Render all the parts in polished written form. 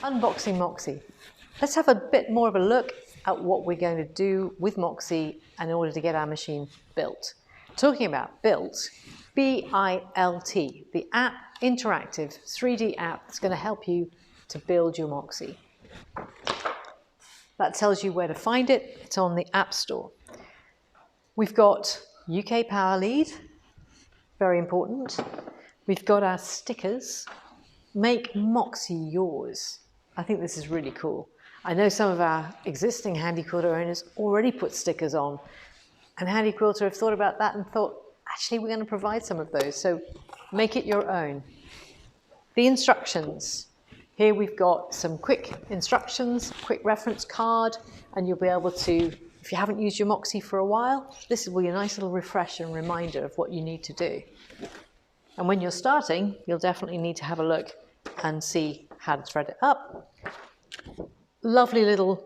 Unboxing Moxie. Let's have a bit more of a look at what we're going to do with Moxie in order to get our machine built. Talking about built, B-I-L-T, the app, interactive 3D app that's going to help you to build your Moxie. That tells you where to find it. It's on the App Store. We've got UK power lead, very important. We've got our stickers. Make Moxie yours. I think this is really cool. I know some of our existing Handi Quilter owners already put stickers on, and Handi Quilter have thought about that and thought, actually, we're going to provide some of those, so make it your own. The instructions. Here we've got some quick instructions, quick reference card, and you'll be able to, if you haven't used your Moxie for a while, this will be a nice little refresher and reminder of what you need to do. And when you're starting, you'll definitely need to have a look and see how to thread it up. Lovely little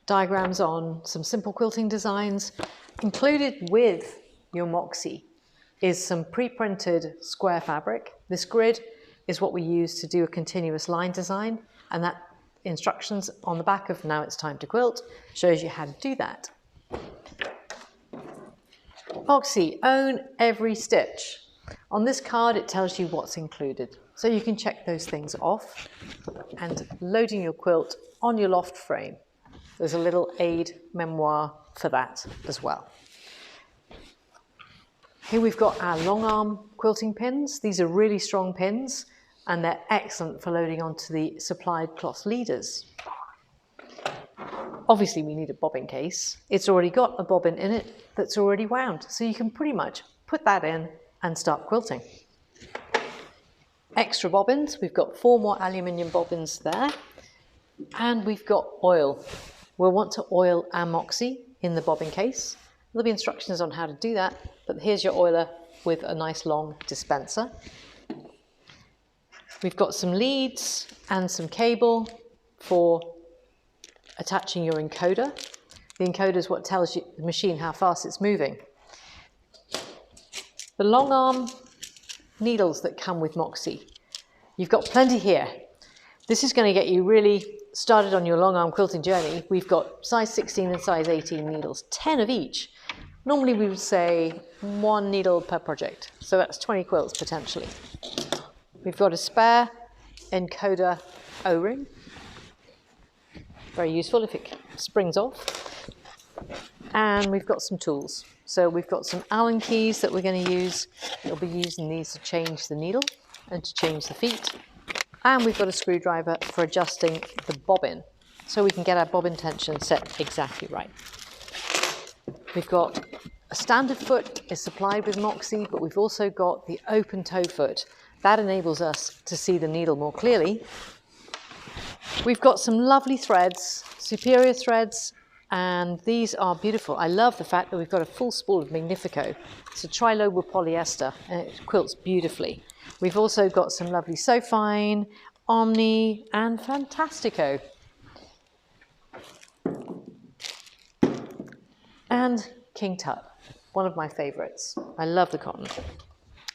diagrams on some simple quilting designs. Included with your Moxie is some pre-printed square fabric. This grid is what we use to do a continuous line design, and that instructions on the back of Now It's Time to Quilt shows you how to do that. Moxie, own every stitch. On this card it tells you what's included, so you can check those things off. And loading your quilt on your loft frame, there's a little aid memoir for that as well. Here we've got our long arm quilting pins. These are really strong pins and they're excellent for loading onto the supplied cloth leaders. Obviously we need a bobbin case. It's already got a bobbin in it that's already wound, so you can pretty much put that in and start quilting. Extra bobbins, we've got 4 more aluminium bobbins there, and we've got oil. We'll want to oil our Moxie in the bobbin case. There'll be instructions on how to do that, but here's your oiler with a nice long dispenser. We've got some leads and some cable for attaching your encoder. The encoder is what tells you, the machine, how fast it's moving. The long arm needles that come with Moxie. You've got plenty here. This is going to get you really started on your long arm quilting journey. We've got size 16 and size 18 needles, 10 of each. Normally we would say 1 needle per project, so that's 20 quilts potentially. We've got a spare encoder O-ring, very useful if it springs off. And we've got some tools. So we've got some Allen keys that we're going to use. We'll be using these to change the needle and to change the feet. And we've got a screwdriver for adjusting the bobbin, so we can get our bobbin tension set exactly right. We've got a standard foot is supplied with Moxie, but we've also got the open toe foot. That enables us to see the needle more clearly. We've got some lovely threads, superior threads, and these are beautiful. I love the fact that we've got a full spool of Magnifico. It's a trilobal polyester and it quilts beautifully. We've also got some lovely Sofine, Omni and Fantastico. And King Tut, one of my favourites. I love the cotton.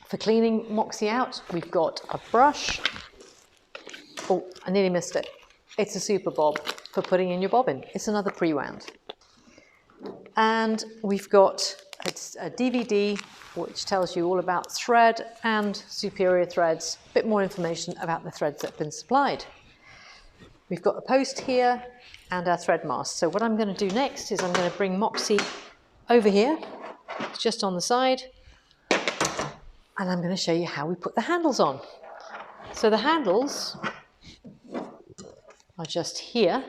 For cleaning Moxie out, we've got a brush. Oh, I nearly missed it. It's a super bob for putting in your bobbin. It's another pre-wound. And we've got a DVD which tells you all about thread and superior threads, a bit more information about the threads that have been supplied. We've got a post here and our thread mast. So what I'm going to do next is I'm going to bring Moxie over here. It's just on the side. And I'm going to show you how we put the handles on. So the handles are just here,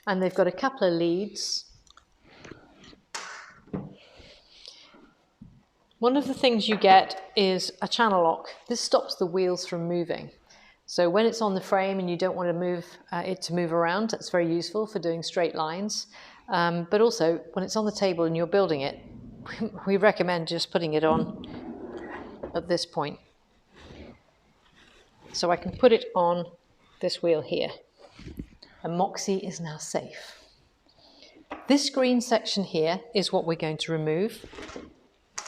and they've got a couple of leads. One of the things you get is a channel lock. This stops the wheels from moving. So when it's on the frame and you don't want to move it to move around, that's very useful for doing straight lines. But also when it's on the table and you're building it, we recommend just putting it on at this point. So I can put it on this wheel here. And Moxie is now safe. This green section here is what we're going to remove.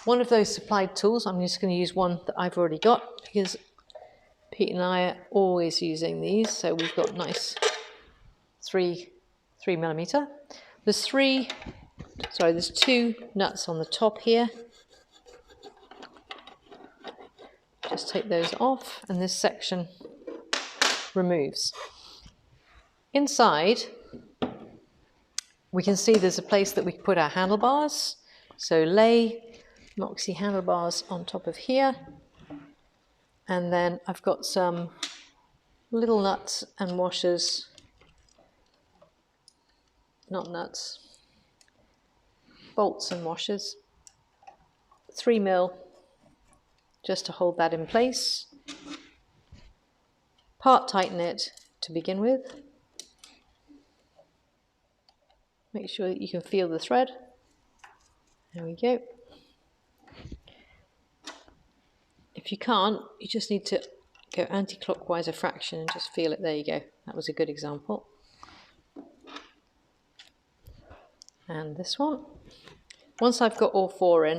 One of those supplied tools, I'm just going to use one that I've already got because Pete and I are always using these, so we've got nice 3mm. There's two nuts on the top here. Just take those off, and this section removes. Inside, we can see there's a place that we can put our handlebars. So lay Moxie handlebars on top of here. And then I've got some little nuts and washers, not nuts, bolts and washers, 3mm, just to hold that in place. Part tighten it to begin with. Make sure that you can feel the thread. There we go. If you can't, you just need to go anti-clockwise a fraction and just feel it. There you go. That was a good example. And this one. Once I've got all four in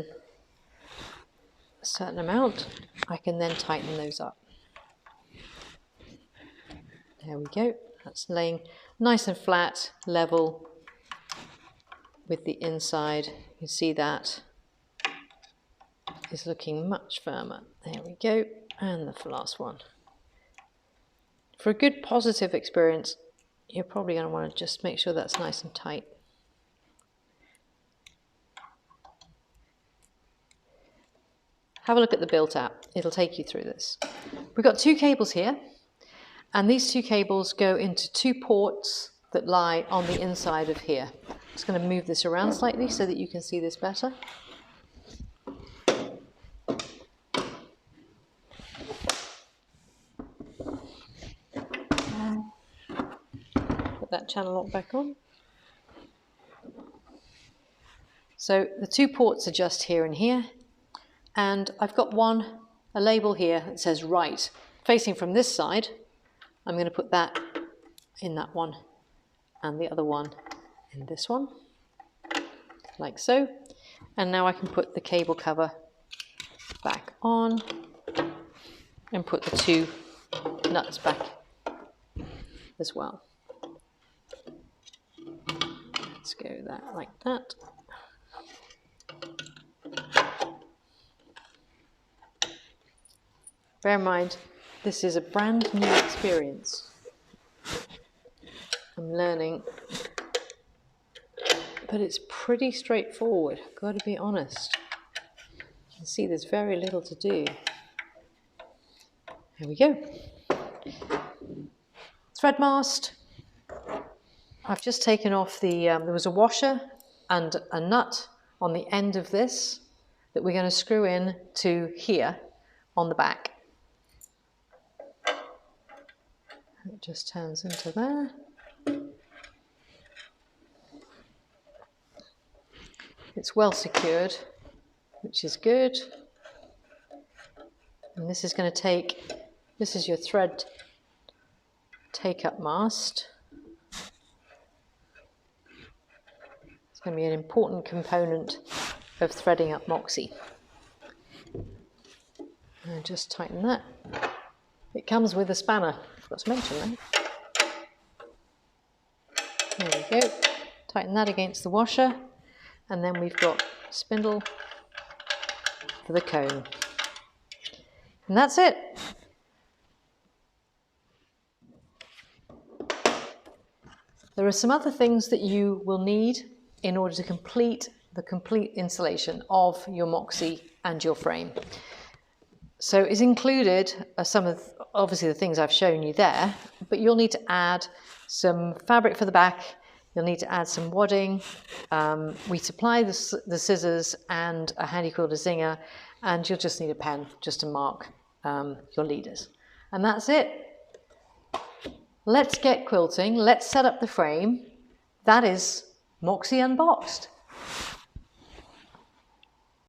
a certain amount, I can then tighten those up. There we go. That's laying nice and flat, level with the inside. You can see that is looking much firmer. There we go. And the last one. For a good positive experience, you're probably going to want to just make sure that's nice and tight. Have a look at the built app. It'll take you through this. We've got two cables here, and these two cables go into two ports that lie on the inside of here. I'm just going to move this around slightly so that you can see this better. Put that channel lock back on. So the two ports are just here and here. And I've got a label here that says right. Facing from this side, I'm going to put that in that one and the other one in this one, like so. And now I can put the cable cover back on and put the two nuts back as well. Let's go that like that. Bear in mind, this is a brand new experience. I'm learning, but it's pretty straightforward, I've got to be honest. You can see there's very little to do. There we go. Thread mast. I've just taken off the, there was a washer and a nut on the end of this that we're going to screw in to here on the back. It just turns into there. It's well secured, which is good. And this is going to take, this is your thread take-up mast. It's going to be an important component of threading up Moxie. And just tighten that. It comes with a spanner. Forgot to mention that. There we go. Tighten that against the washer, and then we've got a spindle for the cone. And that's it. There are some other things that you will need in order to complete the complete installation of your Moxie and your frame. So it's included some of, obviously, the things I've shown you there, but you'll need to add some fabric for the back, you'll need to add some wadding, we supply the scissors and a Handi Quilter zinger, and you'll just need a pen just to mark your leaders. And that's it. Let's get quilting, let's set up the frame. That is Moxie Unboxed.